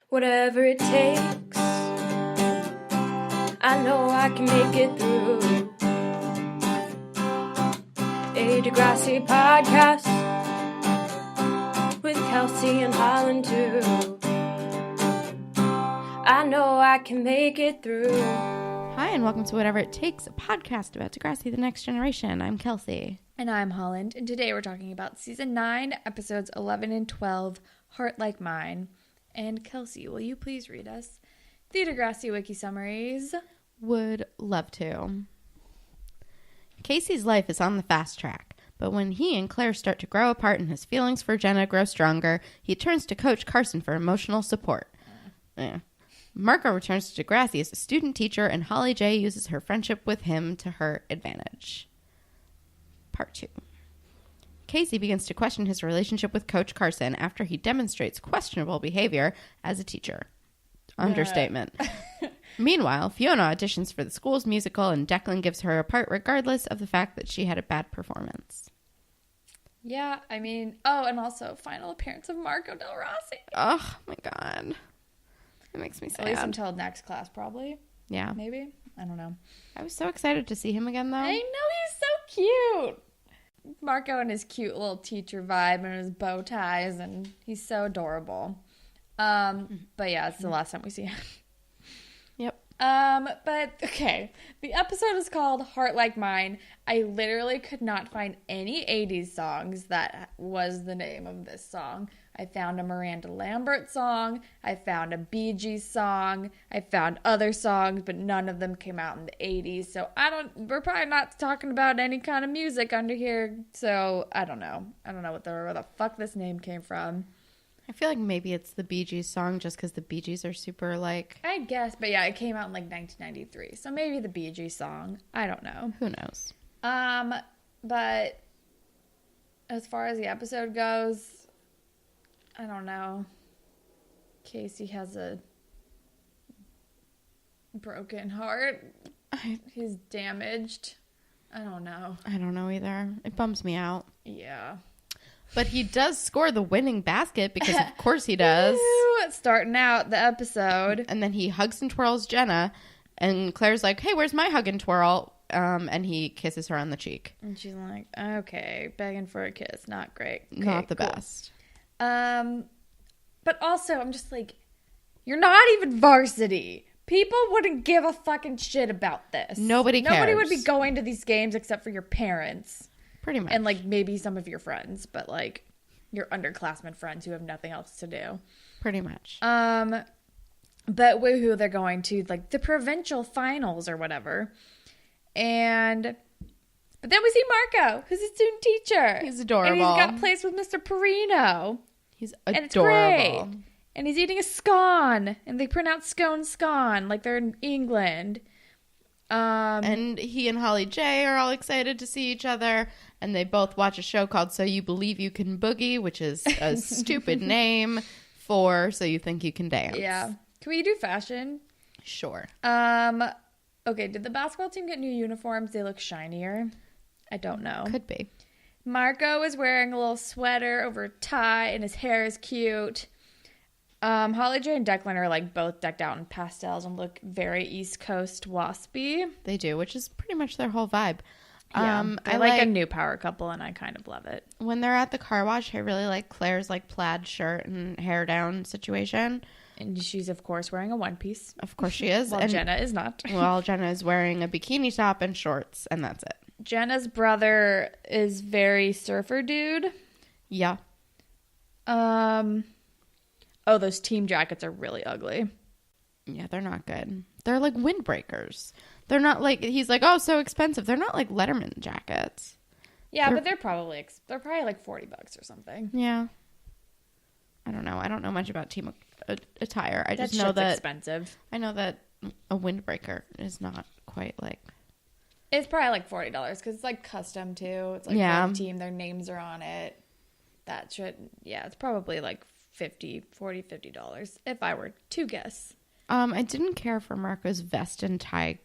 Whatever it takes, I know I can make it through. A Degrassi podcast with Kelsey and Holland too. I know I can make it through. Hi, and welcome to Whatever It Takes, a podcast about Degrassi, the Next Generation. I'm Kelsey. And I'm Holland, and today we're talking about Season 9, Episodes 11 and 12, Heart Like Mine. And Kelsey, will you please read us the Degrassi Wiki summaries? Would love to. Casey's life is on the fast track, but when he and Claire start to grow apart and his feelings for Jenna grow stronger, he turns to Coach Carson for emotional support. Marco returns to Degrassi as a student teacher, and Holly J uses her friendship with him to her advantage. Part 2. Casey begins to question his relationship with Coach Carson after he demonstrates questionable behavior as a teacher. Understatement. Meanwhile, Fiona auditions for the school's musical, and Declan gives her a part regardless of the fact that she had a bad performance. Yeah, I mean, and also final appearance of Marco Del Rossi. Oh my god. It makes me sad. At least until next class, probably. Yeah. Maybe? I don't know. I was so excited to see him again, though. I know, he's so cute. Marco and his cute little teacher vibe and his bow ties, and he's so adorable. But yeah, it's the last time we see him. Yep. But okay, the episode is called Heart Like Mine. I literally could not find any 80s songs that was the name of this song. I found a Miranda Lambert song, I found a Bee Gees song, I found other songs, but none of them came out in the 80s, so we're probably not talking about any kind of music under here, so I don't know where the fuck this name came from. I feel like maybe it's the Bee Gees song just because the Bee Gees are super, like... I guess, but yeah, it came out in, 1993, so maybe the Bee Gees song. I don't know. Who knows? But as far as the episode goes, I don't know. Casey has a broken heart. He's damaged. I don't know. I don't know either. It bums me out. Yeah. But he does score the winning basket because of course he does. Starting out the episode. And then he hugs and twirls Jenna. And Claire's like, hey, where's my hug and twirl? And he kisses her on the cheek. And she's like, okay, begging for a kiss. Not great. Okay, not the best. But also I'm just like, you're not even varsity. People wouldn't give a fucking shit about this. Nobody cares. Nobody would be going to these games except for your parents. Pretty much. And maybe some of your friends, but your underclassmen friends who have nothing else to do. Pretty much. But woohoo, they're going to the provincial finals or whatever. But then we see Marco, who's a student teacher. He's adorable. And he's got place with Mr. Perino. He's adorable. And it's great. And he's eating a scone. And they pronounce scone like they're in England. And he and Holly J are all excited to see each other. And they both watch a show called So You Believe You Can Boogie, which is a stupid name for So You Think You Can Dance. Yeah. Can we do fashion? Sure. Okay, did the basketball team get new uniforms? They look shinier. I don't know. Could be. Marco is wearing a little sweater over a tie, and his hair is cute. Holly J and Declan are both decked out in pastels and look very East Coast waspy. They do, which is pretty much their whole vibe. Yeah, I like a new power couple, and I kind of love it. When they're at the car wash, I really like Claire's plaid shirt and hair down situation. And she's, of course, wearing a one piece. Of course she is. While Jenna is not. Well, Jenna is wearing a bikini top and shorts, and that's it. Jenna's brother is very surfer dude. Yeah. Those team jackets are really ugly. Yeah, they're not good. They're like windbreakers. They're not he's like, oh, so expensive. They're not like Letterman jackets. Yeah, but they're probably like $40 or something. Yeah. I don't know. I don't know much about team attire. I just know that's expensive. I know that a windbreaker is not quite It's probably $40 because it's custom too. It's one team, their names are on it. That should, it's probably $50 if I were to guess. I didn't care for Marco's vest and tie,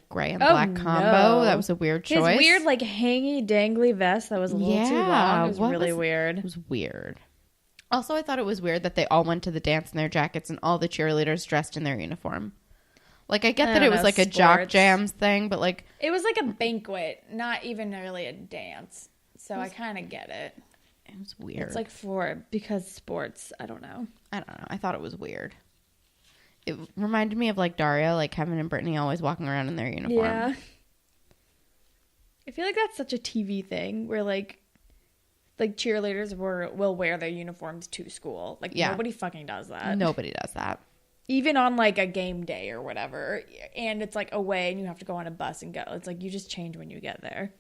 gray and black combo. That was a weird choice. His weird, hangy, dangly vest that was a little too long. It was really weird. It was weird. Also, I thought it was weird that they all went to the dance in their jackets and all the cheerleaders dressed in their uniform. Like, I get that it was like a jock jams thing, but like... It was like a banquet, not even really a dance. So I kind of get it. It was weird. It's like because sports, I don't know. I thought it was weird. It reminded me of like Daria, like Kevin and Brittany always walking around in their uniform. Yeah. I feel like that's such a TV thing where like cheerleaders will wear their uniforms to school. Like nobody fucking does that. Nobody does that. Even on like a game day or whatever, and it's like away and you have to go on a bus and go. It's like you just change when you get there.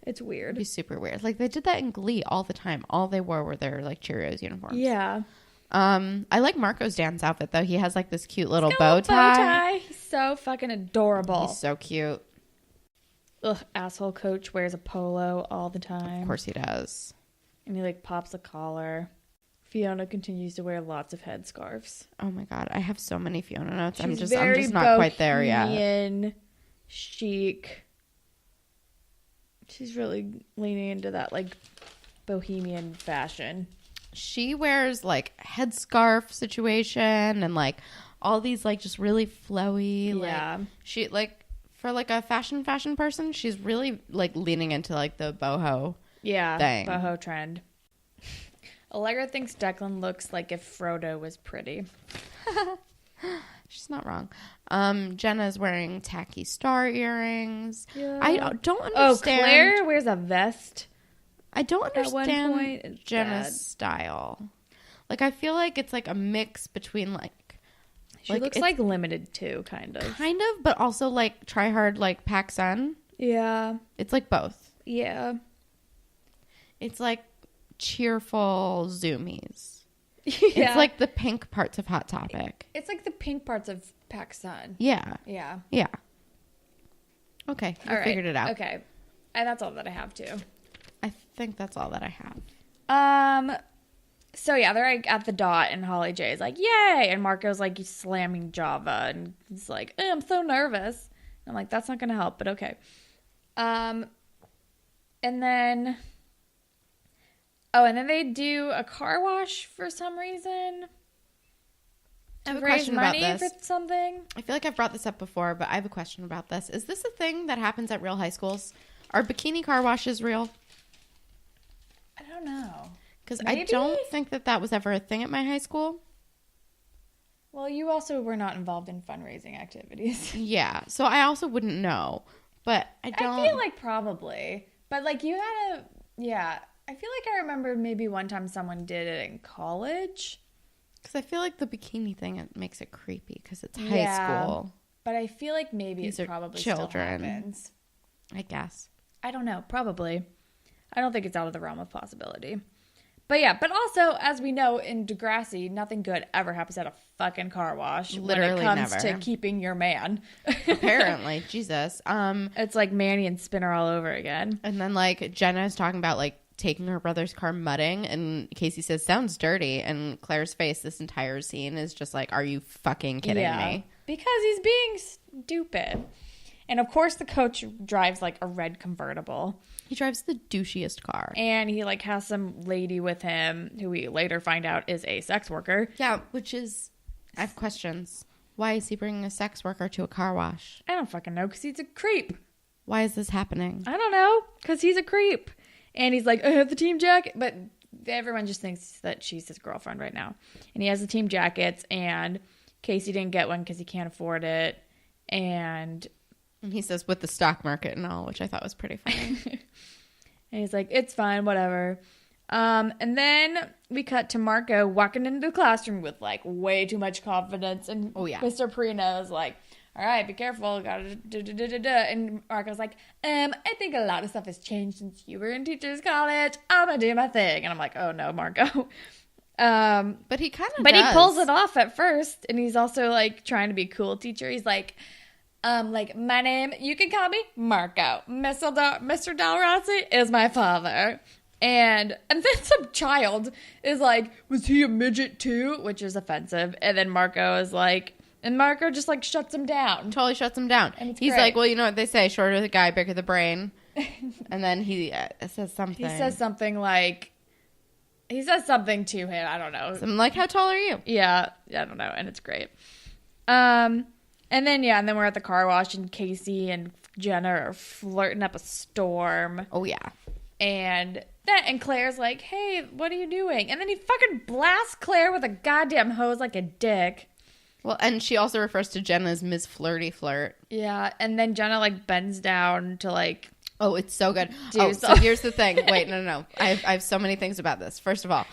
It's weird. It'd be super weird. Like they did that in Glee all the time. All they wore were their like Cheerios uniforms. Yeah. I like Marco's dance outfit though. He has like this cute little bow tie. He's so fucking adorable. He's so cute. Ugh, asshole coach wears a polo all the time. Of course he does. And he like pops a collar. Fiona continues to wear lots of headscarves. Oh my god, I have so many Fiona notes. I'm just very not quite there yet. Bohemian, chic. She's really leaning into that like bohemian fashion. She wears like headscarf situation and like all these like just really flowy. Yeah. Like, she like for like a fashion person, she's really like leaning into like the boho. Yeah, thing. boho trend. Allegra thinks Declan looks like if Frodo was pretty. She's not wrong. Jenna's wearing tacky star earrings. Yeah. I don't understand. Oh, Claire wears a vest. I don't understand At one point, Jenna's style. Like, I feel like it's like a mix between like... She looks like Limited too, kind of. Kind of, but also like try hard like PacSun. Yeah. It's like both. Yeah. It's like cheerful zoomies. Yeah. It's like the pink parts of Hot Topic. It's like the pink parts of PacSun. Yeah. Yeah. Yeah. Okay. You figured it out. Okay. And that's all that I have too. I think that's all that I have. So yeah, they're like at the dot and Holly J is like, yay! And Marco's like slamming Java and he's like, I'm so nervous. And I'm like, that's not gonna help, but okay. And then they do a car wash for some reason. I have a raise question about money this. for something. I feel like I've brought this up before, but I have a question about this. Is this a thing that happens at real high schools? Are bikini car washes real? I don't know. Because I don't think that was ever a thing at my high school. Well, you also were not involved in fundraising activities. Yeah, so I also wouldn't know. But I feel like probably. But like you had a... Yeah. I feel like I remember maybe one time someone did it in college. Because I feel like the bikini thing, it makes it creepy because it's high school. But I feel like maybe These it are probably children. still happens. I guess. I don't know. Probably. I don't think it's out of the realm of possibility. But yeah, but also, as we know, in Degrassi, nothing good ever happens at a fucking car wash. Literally when it comes never. to keeping your man. Apparently. Jesus. It's like Manny and Spinner all over again. And then like Jenna is talking about like taking her brother's car mudding and Casey says sounds dirty and Claire's face this entire scene is just like, are you fucking kidding me? Because he's being stupid. And of course the coach drives like a red convertible. He drives the douchiest car. And he like has some lady with him who we later find out is a sex worker. Yeah, which is, I have questions. Why is he bringing a sex worker to a car wash? I don't fucking know, because he's a creep. Why is this happening? I don't know, because he's a creep. And he's like, I have the team jacket. But everyone just thinks that she's his girlfriend right now. And he has the team jackets, and Casey didn't get one because he can't afford it. And he says with the stock market and all, which I thought was pretty funny. And he's like, it's fine, whatever. And then we cut to Marco walking into the classroom with like way too much confidence. And Mr. Perino is like, all right, be careful. Gotta da-da-da-da-da. And Marco's like, I think a lot of stuff has changed since you were in teachers college. I'm gonna do my thing. And I'm like, oh no, Marco. But he kind of But he pulls it off at first. And he's also like trying to be a cool teacher. He's like, my name, you can call me Marco. Mr. Del Rossi is my father. And then some child is like, was he a midget too? Which is offensive. And then Marco is like, and Marco just like shuts him down. Totally shuts him down. And he's like, well, you know what they say, shorter the guy, bigger the brain. And then he says something. He says something like, He says something to him. I don't know. I'm like, how tall are you? Yeah, I don't know, and it's great. And then we're at the car wash, and Casey and Jenna are flirting up a storm. Oh yeah. And Claire's like, "Hey, what are you doing?" And then he fucking blasts Claire with a goddamn hose like a dick. Well, and she also refers to Jenna as Ms. Flirty Flirt. Yeah, and then Jenna like bends down to like. Oh, it's so good. So Here's the thing. Wait, no. I have so many things about this. First of all,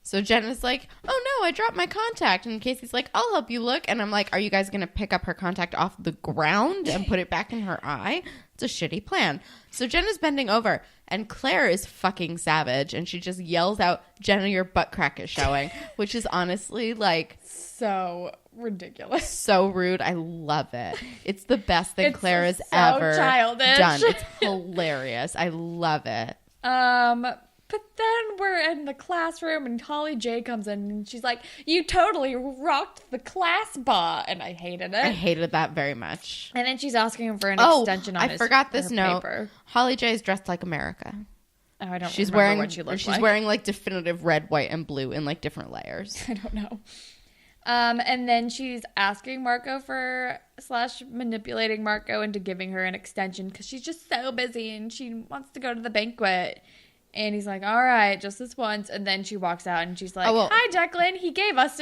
so Jenna's like, "Oh no, I dropped my contact," and Casey's like, "I'll help you look," and I'm like, "Are you guys gonna pick up her contact off the ground and put it back in her eye?" It's a shitty plan. So Jenna's bending over, and Claire is fucking savage, and she just yells out, "Jenna, your butt crack is showing," which is honestly like so ridiculous, so rude. I love it. It's the best thing Claire has so ever childish. done. It's hilarious. I love it. But then we're in the classroom and Holly J comes in and she's like, "You totally rocked the class bar," and I hated it. I hated that very much. And then she's asking him for an extension on I forgot this her note. paper. Holly J is dressed like America. Oh, I don't She's remember wearing what she looks she's like. wearing like definitive red, white, and blue in like different layers. I don't know. And then she's asking Marco manipulating Marco into giving her an extension because she's just so busy and she wants to go to the banquet. And he's like, "All right, just this once." And then she walks out and she's like, "Hi, Declan. He gave us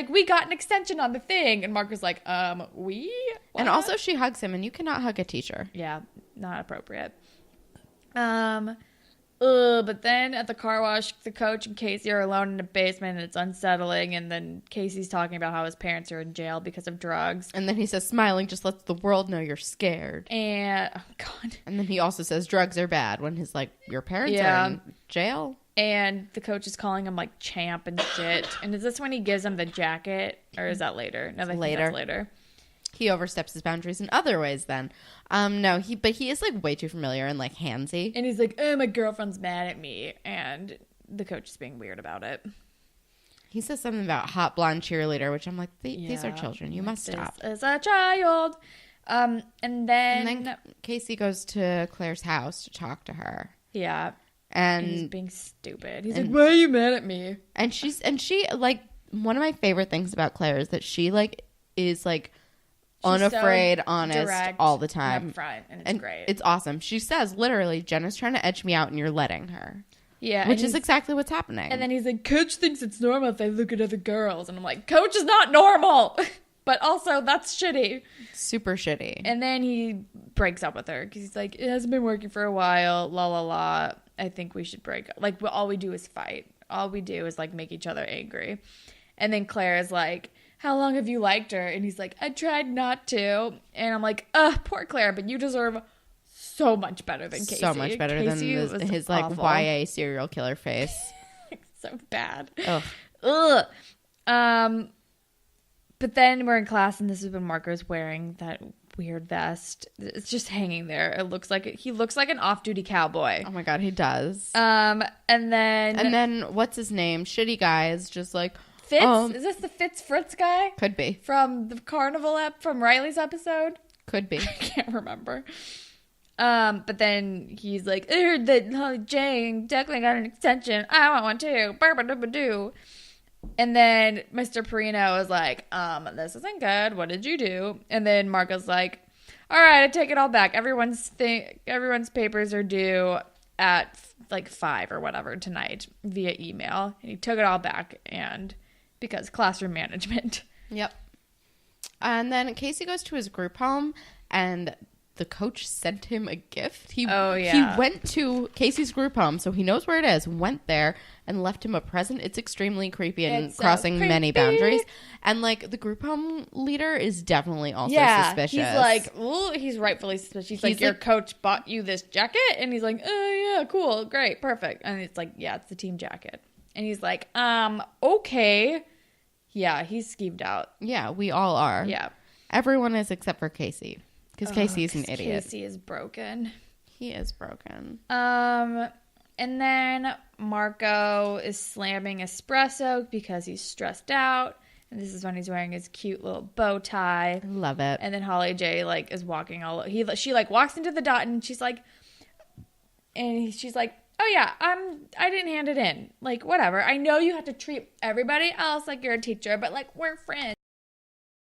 we got an extension on the thing." And Marco's like, we? What? And also she hugs him, and you cannot hug a teacher. Yeah, not appropriate. But then at the car wash, the coach and Casey are alone in the basement, and it's unsettling. And then Casey's talking about how his parents are in jail because of drugs. And then he says, "Smiling just lets the world know you're scared." And, oh, God. And then he also says drugs are bad when his, like, your parents are in jail. And the coach is calling him, like, champ and shit. And is this when he gives him the jacket? Or is that later? No, I think that's later. He oversteps his boundaries in other ways then. No, he is like way too familiar and like handsy. And he's like, "Oh, my girlfriend's mad at me." And the coach is being weird about it. He says something about hot blonde cheerleader, which I'm like, these are children. You must stop. As a child. And then Casey goes to Claire's house to talk to her. Yeah. And he's being stupid. He's like, "Why are you mad at me?" And she like, one of my favorite things about Claire is that she like is like unafraid, so honest all the time. Upfront, and it's great. It's awesome. She says literally, "Jenna's trying to edge me out and you're letting her." Yeah. Which is exactly what's happening. And then he's like, "Coach thinks it's normal if I look at other girls." And I'm like, Coach is not normal. But also, that's shitty. Super shitty. And then he breaks up with her because he's like, "It hasn't been working for a while, la la la. I think we should break up. Like, all we do is fight. All we do is, like, make each other angry." And then Claire is like, "How long have you liked her?" And he's like, "I tried not to." And I'm like, poor Claire, but you deserve so much better than Casey. So much better Casey than his like awful. YA serial killer face. So bad. Ugh. But then we're in class, and this is when Marco's wearing that weird vest. It's just hanging there. He looks like an off-duty cowboy. Oh my God, he does. And then what's his name? Shitty guy is just like, Fitz? Is this the Fitz Fritz guy? Could be. From the Carnival from Riley's episode? Could be. I can't remember. But then he's like, "I heard that Holly Jane definitely got an extension. I want one too. Burba-dubba-doo." And then Mr. Perino is like, "This isn't good. What did you do?" And then Marco's like, "All right, I take it all back. Everyone's papers are due at like 5 or whatever tonight via email." And he took it all back, and because classroom management. Yep. And then Casey goes to his group home, and the coach sent him a gift. He went to Casey's group home, so he knows where it is, went there, and left him a present. It's extremely creepy and crossing many boundaries. And, like, the group home leader is definitely also suspicious. He's like, ooh, he's rightfully suspicious. He's like, "Your coach bought you this jacket?" And he's like, "Oh, yeah, cool, great, perfect." And it's like, "Yeah, it's the team jacket." And he's like, okay. Yeah, he's skeeved out. Yeah, we all are. Yeah. Everyone is except for Casey. Because Casey is an idiot. Casey is broken. He is broken. And then Marco is slamming espresso because he's stressed out. And this is when he's wearing his cute little bow tie. Love it. And then Holly J like is walking she like walks into the dot and she's like, oh yeah, I didn't hand it in. Like, whatever. I know you have to treat everybody else like you're a teacher, but like, we're friends.